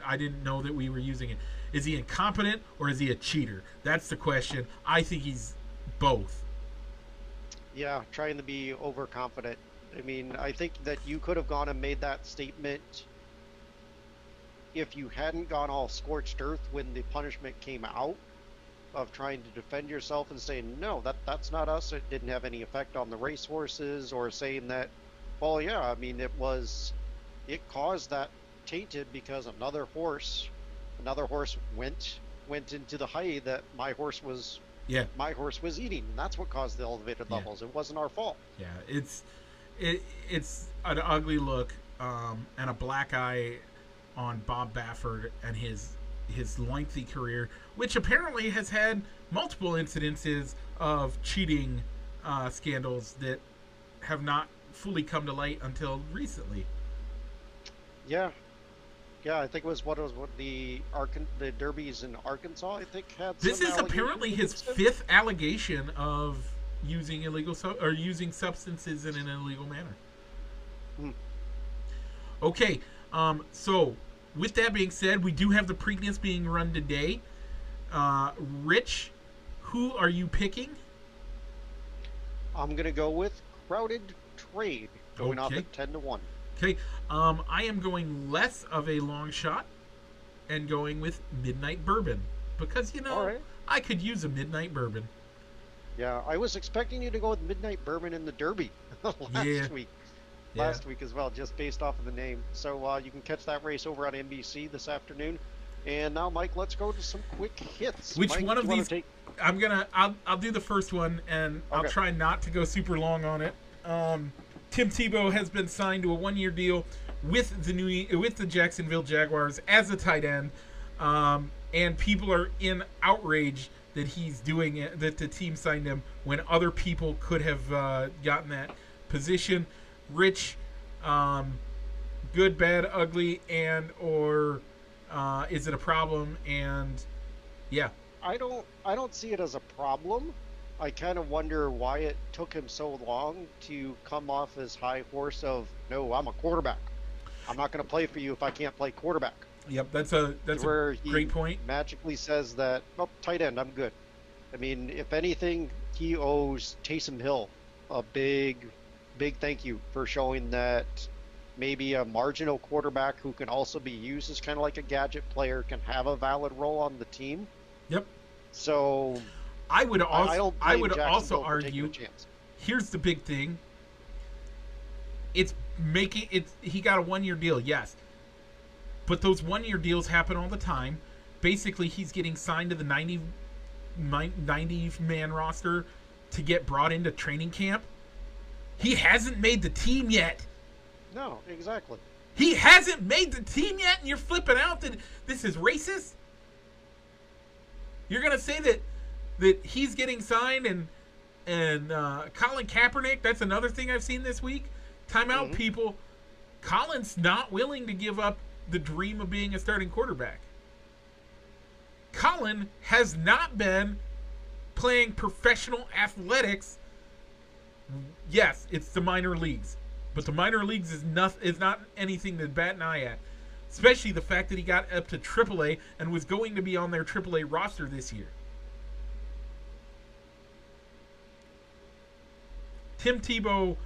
I didn't know that we were using it. Is he incompetent or is he a cheater? That's the question. I think he's both. Yeah, trying to be overconfident. I mean, I think that you could have gone and made that statement if you hadn't gone all scorched earth when the punishment came out of trying to defend yourself and saying, no, that's not us. It didn't have any effect on the racehorses, or saying that, well, yeah, I mean, it caused that tainted because another horse went into the hay that my horse was eating, and that's what caused the elevated levels. It wasn't our fault. Yeah, it's an ugly look, and a black eye on Bob Baffert and his lengthy career, which apparently has had multiple incidences of cheating scandals that have not fully come to light until recently. Yeah, I think it was the derbies in Arkansas. I think had. This is apparently his fifth allegation of using using substances in an illegal manner. Hmm. Okay, so with that being said, we do have the Preakness being run today. Rich, who are you picking? I'm gonna go with Crowded Trade, going off at 10-1. Okay, I am going less of a long shot and going with Midnight Bourbon because right. I could use a Midnight Bourbon. Yeah, I was expecting you to go with Midnight Bourbon in the Derby last week as well, just based off of the name. So you can catch that race over on NBC this afternoon. And now, Mike, let's go to some quick hits. Which Mike, one of these? I'll do the first one, and I'll try not to go super long on it. Tim Tebow has been signed to a 1-year deal with the Jacksonville Jaguars as a tight end, and people are in outrage that he's doing it, that the team signed him when other people could have gotten that position. Rich, good, bad, ugly, and or is it a problem? And yeah, I don't see it as a problem. I kind of wonder why it took him so long to come off his high horse of, no, I'm a quarterback. I'm not going to play for you if I can't play quarterback. Yep, that's a great point. Magically says that, tight end, I'm good. I mean, if anything, he owes Taysom Hill a big thank you for showing that maybe a marginal quarterback who can also be used as kind of like a gadget player can have a valid role on the team. Yep. So I would also argue. Here's the big thing. He got a 1-year deal, yes, but those 1-year deals happen all the time. Basically, he's getting signed to the 90-man roster to get brought into training camp. He hasn't made the team yet. No, exactly. He hasn't made the team yet, and you're flipping out that this is racist? You're gonna say that he's getting signed and Colin Kaepernick, that's another thing I've seen this week. Timeout, people. Colin's not willing to give up the dream of being a starting quarterback. Colin has not been playing professional athletics. Yes, it's the minor leagues, but the minor leagues is not anything to bat an eye at. especially the fact that he got up to AAA and was going to be on their AAA roster this year. Tim Tebow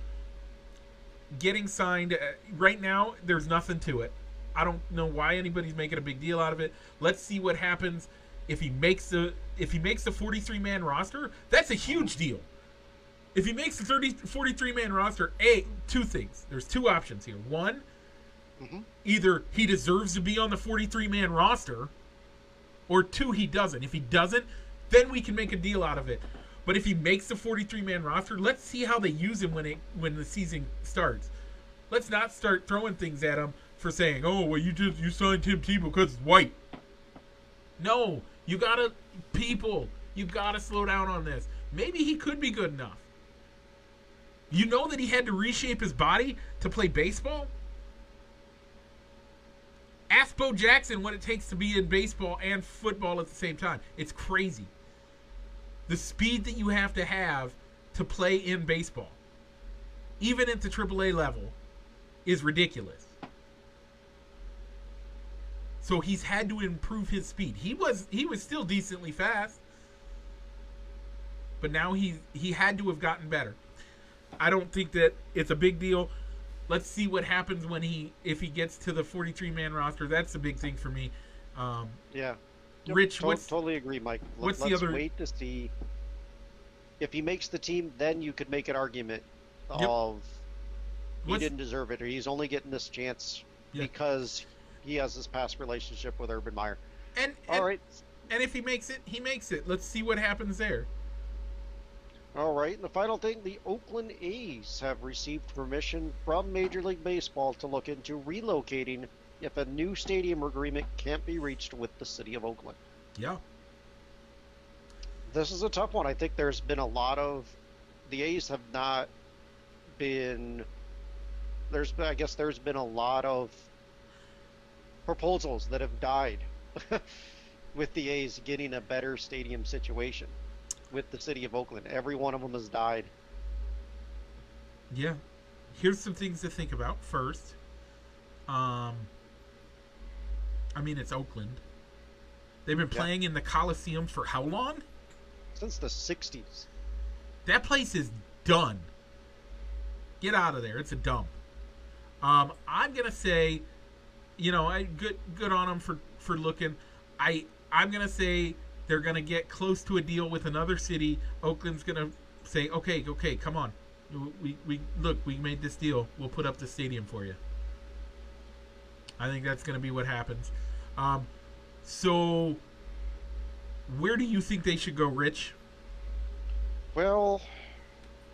getting signed right now, there's nothing to it. I don't know why anybody's making a big deal out of it. Let's see what happens if he makes the 43-man roster. That's a huge deal. If he makes the 43-man roster, two things. There's two options here. One, either he deserves to be on the 43-man roster, or two, he doesn't. If he doesn't, then we can make a deal out of it. But if he makes the 43-man roster, let's see how they use him when the season starts. Let's not start throwing things at him for saying, "Oh, well, you signed Tim Tebow because it's white." No, you gotta slow down on this. Maybe he could be good enough. You know that he had to reshape his body to play baseball? Ask Bo Jackson what it takes to be in baseball and football at the same time. It's crazy. The speed that you have to play in baseball, even at the AAA level, is ridiculous. So he's had to improve his speed. He was still decently fast, but now he had to have gotten better. I don't think that it's a big deal. Let's see what happens if he gets to the 43-man roster. That's the big thing for me. Yeah. Rich, totally agree, Mike. Let's wait to see if he makes the team. Then you could make an argument of he didn't deserve it, or he's only getting this chance because he has this past relationship with Urban Meyer. All right. And if he makes it, he makes it. Let's see what happens there. All right, and the final thing, the Oakland A's have received permission from Major League Baseball to look into relocating if a new stadium agreement can't be reached with the city of Oakland. Yeah. This is a tough one. I think there's been a lot of... The A's have not been... there's been a lot of proposals that have died with the A's getting a better stadium situation with the city of Oakland. Every one of them has died. Yeah. Here's some things to think about. First, it's Oakland. They've been playing in the Coliseum for how long? Since the 60s. That place is done. Get out of there. It's a dump. I'm going to say, good on them for looking. I'm going to say they're going to get close to a deal with another city. Oakland's going to say, okay, come on. We made this deal. We'll put up the stadium for you. I think that's going to be what happens. So where do you think they should go, Rich? Well,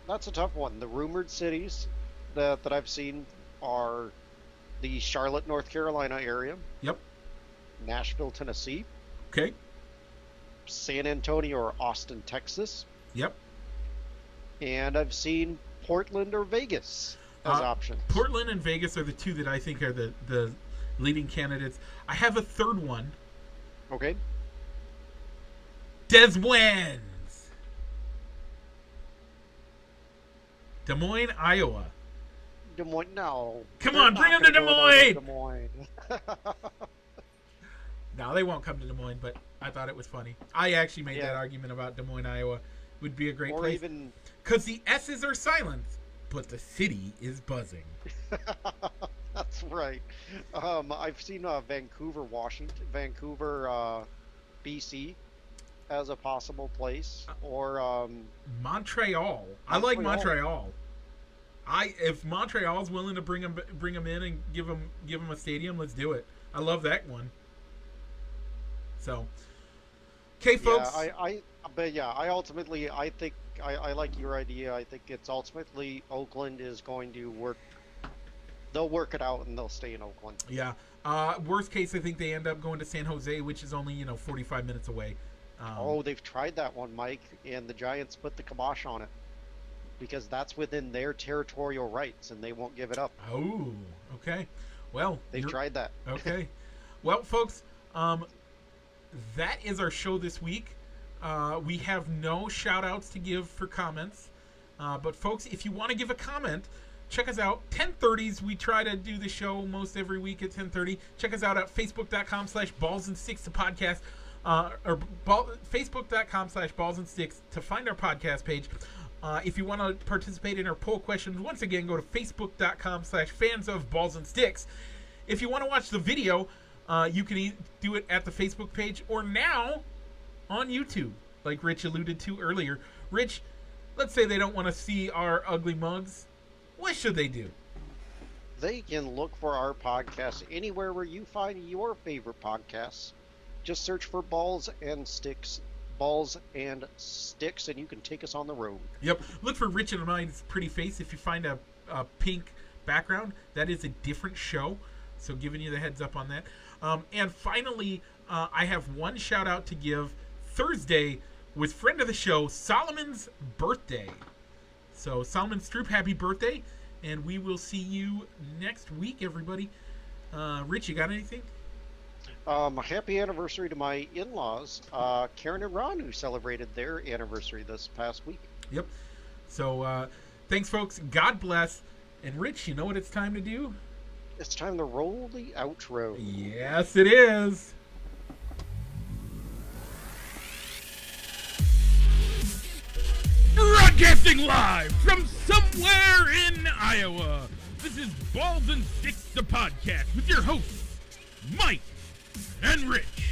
that's a tough one. The rumored cities that I've seen are the Charlotte, North Carolina area. Yep. Nashville, Tennessee. Okay. San Antonio or Austin, Texas. Yep. And I've seen Portland or Vegas as options. Portland and Vegas are the two that I think are the leading candidates. I have a third one. Okay. Des Moines. Des Moines, Iowa. Des Moines, no. Come on, bring them to Des Moines. Des Moines. No, they won't come to Des Moines, but I thought it was funny. I actually made that argument about Des Moines, Iowa. Would be a great place. Because the S's are silent, but the city is buzzing. That's right. I've seen Vancouver, BC as a possible place, or Montreal. I like Montreal. If Montreal's willing to bring them in and give them a stadium, let's do it. I love that one. So, okay, folks. I think I like your idea. I think it's ultimately Oakland is going to work. They'll work it out and they'll stay in Oakland. Yeah. Worst case, I think they end up going to San Jose, which is only 45 minutes away. They've tried that one, Mike, and the Giants put the kibosh on it because that's within their territorial rights, and they won't give it up. Oh, okay. Well, they've tried that. Okay. Well, folks, that is our show this week. We have no shout-outs to give for comments. But, folks, if you want to give a comment, check us out. 10:30s. We try to do the show most every week at 10:30. Check us out at facebook.com/ballsandsticks to podcast. Facebook.com/ballsandsticks to find our podcast page. If you want to participate in our poll questions, once again, go to facebook.com/fansofballsandsticks. If you want to watch the video, you can do it at the Facebook page or now on YouTube, like Rich alluded to earlier. Rich, let's say they don't want to see our ugly mugs. What should they do? They can look for our podcast anywhere where you find your favorite podcasts. Just search for Balls and Sticks, and you can take us on the road. Yep. Look for Rich and mine's pretty face. If you find a pink background, that is a different show. So giving you the heads up on that. And finally, I have one shout out to give. Thursday was friend of the show, Solomon's birthday. So Solomon Stroop, happy birthday. And we will see you next week, everybody. Rich, you got anything? Happy anniversary to my in-laws, Karen and Ron, who celebrated their anniversary this past week. Yep. So thanks, folks. God bless. And Rich, you know what it's time to do? It's time to roll the outro. Yes, it is. Broadcasting live from somewhere in Iowa. This is Balls and Sticks, the podcast, with your hosts, Mike and Rich.